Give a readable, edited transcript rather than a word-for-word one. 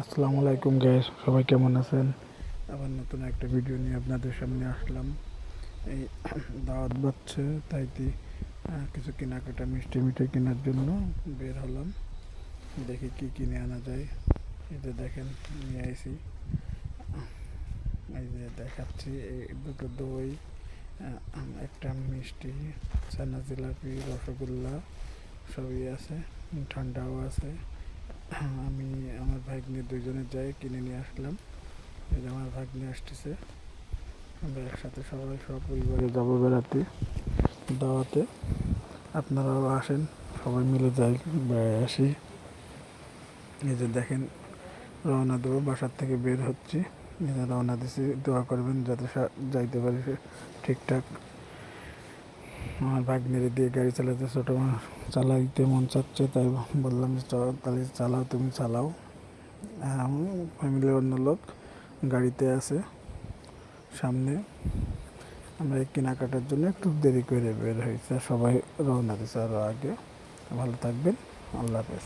আসসালামু আলাইকুম গাইস, সবাই কেমন আছেন? আবার নতুন একটা ভিডিও নিয়ে আপনাদের সামনে আসলাম। এই দাওয়াত বাড়ছে তাইতে কিছু কেনাকাটা মিষ্টি মিঠাই কেনার জন্য বের হলাম। দেখি কি কিনে আনা যায়। এই যে দেখেন, নিয়ে আইছি। এই যে দেখাচ্ছি, এই দুটো দই, একটা মিষ্টি, ছানা জিলাপি, রসগোল্লা সবই আছে, ঠান্ডাও আছে। আমি আমার ভাগ্নে দুইজনে যাই কিনে নিয়ে আসলাম। এই যে আমার ভাগ্নে আসতেছে, আমরা একসাথে সবাই সপরিবারে যাবো বেড়াতে, দাওয়াতে। আপনারাও আসেন, সবাই মিলে যাই, বেড়ায় আসি। এই যে দেখেন, রওনা দেবো, বাসার থেকে বের হচ্ছি। এই যে রওনা দিছি, দোয়া করবেন যাতে যাইতে পারি ঠিকঠাক। আমার ভাগ্নের দিয়ে গাড়ি চালাতে ছোটো চালাইতে মন চাচ্ছে, তাই বললাম যে তাহলে চালাও, তুমি চালাও। আমি ফ্যামিলির অন্য লোক গাড়িতে আছে সামনে। আমরা এই কেনাকাটার জন্য একটু দেরি করে বের হয়েছে, সবাই রওনা দিচ্ছে আরও আগে। ভালো থাকবেন, আল্লাহ হাফেজ।